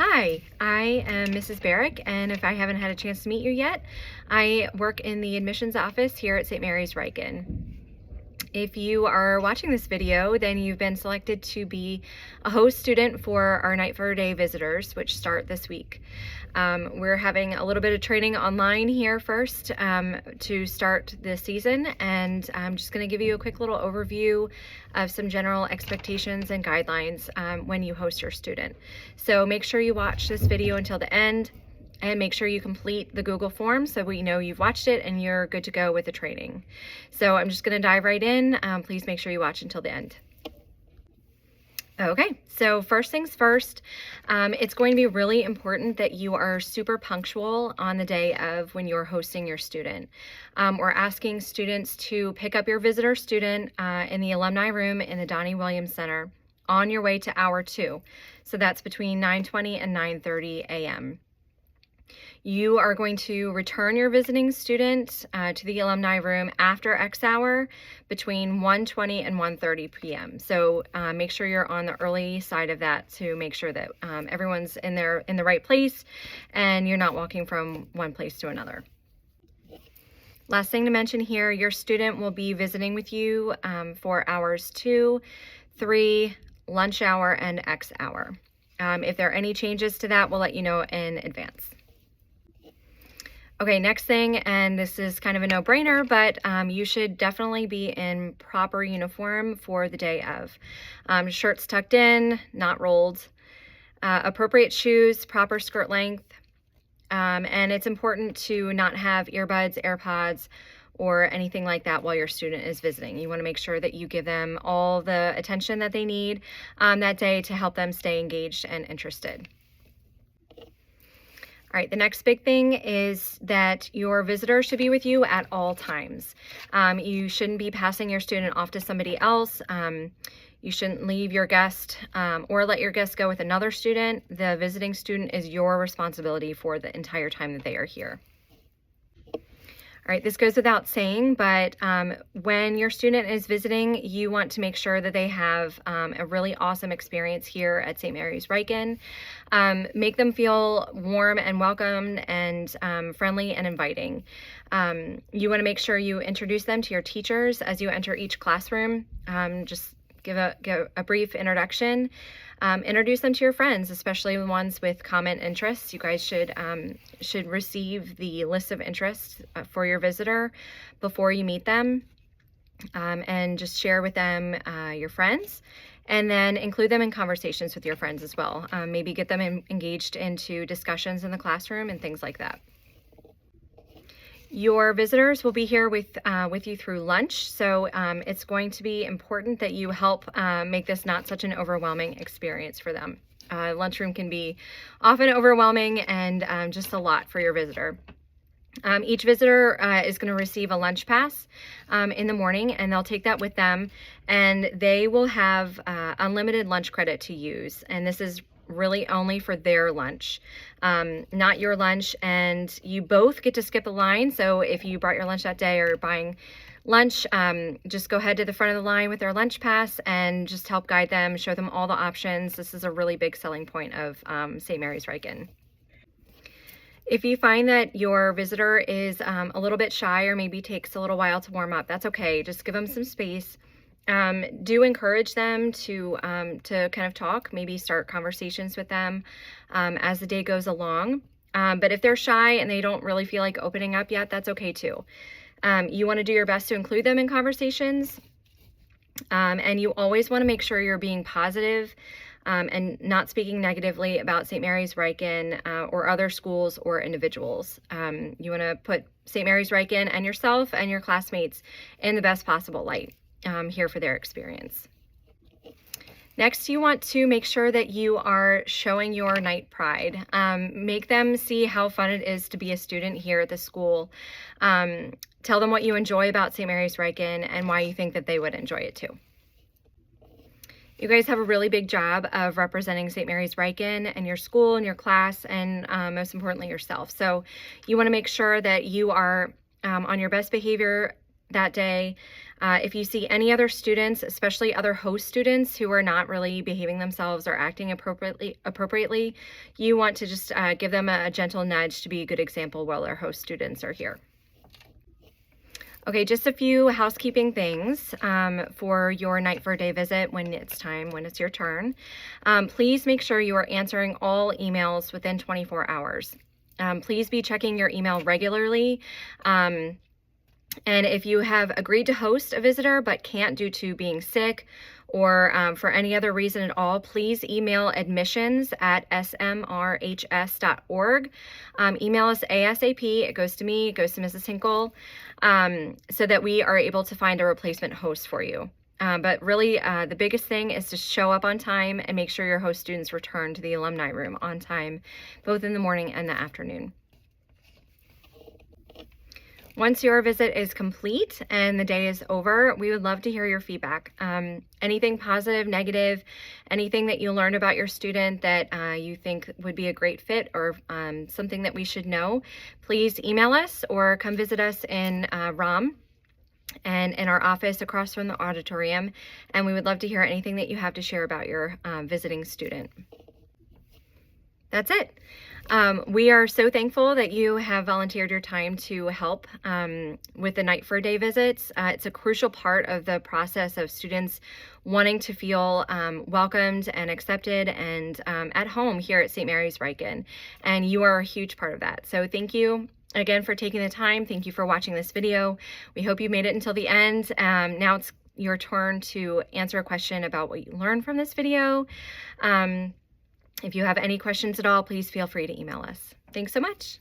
Hi, I am Mrs. Barrick, and if I haven't had a chance to meet you yet, I work in the admissions office here at St. Mary's Riken. If you are watching this video, then you've been selected to be a host student for our Night for a Day visitors, which start this week. We're having a little bit of training online here first to start the season, and I'm just going to give you a quick little overview of some general expectations and guidelines when you host your student. So make sure you watch this video until the end, and make sure you complete the Google form so we know you've watched it and you're good to go with the training. So I'm just going to dive right in. Please make sure you watch until the end. Okay, so first things first, it's going to be really important that you are super punctual on the day of when you're hosting your student. We're asking students to pick up your visitor student in the alumni room in the Donnie Williams Center on your way to hour 2. So that's between 9:20 and 9:30 a.m. You are going to return your visiting student to the alumni room after X hour between 1:20 and 1:30 p.m. So make sure you're on the early side of that to make sure that everyone's in the right place and you're not walking from one place to another. Last thing to mention here, your student will be visiting with you for hours 2, 3, lunch hour, and X hour. If there are any changes to that, we'll let you know in advance. Okay, next thing, and this is kind of a no-brainer, but you should definitely be in proper uniform for the day of. Shirts tucked in, not rolled, appropriate shoes, proper skirt length, and it's important to not have earbuds, AirPods, or anything like that while your student is visiting. You want to make sure that you give them all the attention that they need that day to help them stay engaged and interested. All right, the next big thing is that your visitor should be with you at all times. You shouldn't be passing your student off to somebody else. You shouldn't leave your guest or let your guest go with another student. The visiting student is your responsibility for the entire time that they are here. All right, this goes without saying, but when your student is visiting, you want to make sure that they have a really awesome experience here at St. Mary's Riken. Make them feel warm and welcome and friendly and inviting. You want to make sure you introduce them to your teachers as you enter each classroom. Just give a brief introduction. Introduce them to your friends, especially the ones with common interests. You guys should receive the list of interests for your visitor before you meet them, and just share with them your friends, and then include them in conversations with your friends as well. Maybe get them engaged into discussions in the classroom and things like that. Your visitors will be here with you through lunch, so it's going to be important that you help make this not such an overwhelming experience for them. Lunchroom can be often overwhelming and just a lot for your visitor. Each visitor is going to receive a lunch pass in the morning, and they'll take that with them, and they will have unlimited lunch credit to use, and this is really only for their lunch, not your lunch, and you both get to skip a line. So if you brought your lunch that day or buying lunch, just go ahead to the front of the line with their lunch pass and just help guide them, show them all the options. This is a really big selling point of St. Mary's Riken. If you find that your visitor is a little bit shy or maybe takes a little while to warm up, that's okay. Just give them some space. Do encourage them to kind of talk, maybe start conversations with them as the day goes along. But if they're shy and they don't really feel like opening up yet, that's okay too. You want to do your best to include them in conversations, and you always want to make sure you're being positive and not speaking negatively about St. Mary's Riken or other schools or individuals. You want to put St. Mary's Riken and yourself and your classmates in the best possible light here for their experience. Next, you want to make sure that you are showing your night pride. Make them see how fun it is to be a student here at the school. Tell them what you enjoy about St. Mary's Riken and why you think that they would enjoy it too. You guys have a really big job of representing St. Mary's Riken and your school and your class, and most importantly yourself. So you want to make sure that you are on your best behavior that day. If you see any other students, especially other host students who are not really behaving themselves or acting appropriately, you want to just give them a gentle nudge to be a good example while our host students are here. Okay, just a few housekeeping things for your night for a day visit when it's your turn. Please make sure you are answering all emails within 24 hours. Please be checking your email regularly. And if you have agreed to host a visitor but can't due to being sick or for any other reason at all, please email admissions@smrhs.org. Email us ASAP. It goes to me, it goes to Mrs. Hinkle, so that we are able to find a replacement host for you. But really, the biggest thing is to show up on time and make sure your host students return to the alumni room on time, both in the morning and the afternoon. Once your visit is complete and the day is over, we would love to hear your feedback. Anything positive, negative, anything that you learned about your student that you think would be a great fit or something that we should know, please email us or come visit us in ROM and in our office across from the auditorium. And we would love to hear anything that you have to share about your visiting student. That's it. We are so thankful that you have volunteered your time to help with the night for a day visits. It's a crucial part of the process of students wanting to feel welcomed and accepted and at home here at St. Mary's Ryken. And you are a huge part of that. So thank you again for taking the time. Thank you for watching this video. We hope you made it until the end. Now it's your turn to answer a question about what you learned from this video. If you have any questions at all, please feel free to email us. Thanks so much.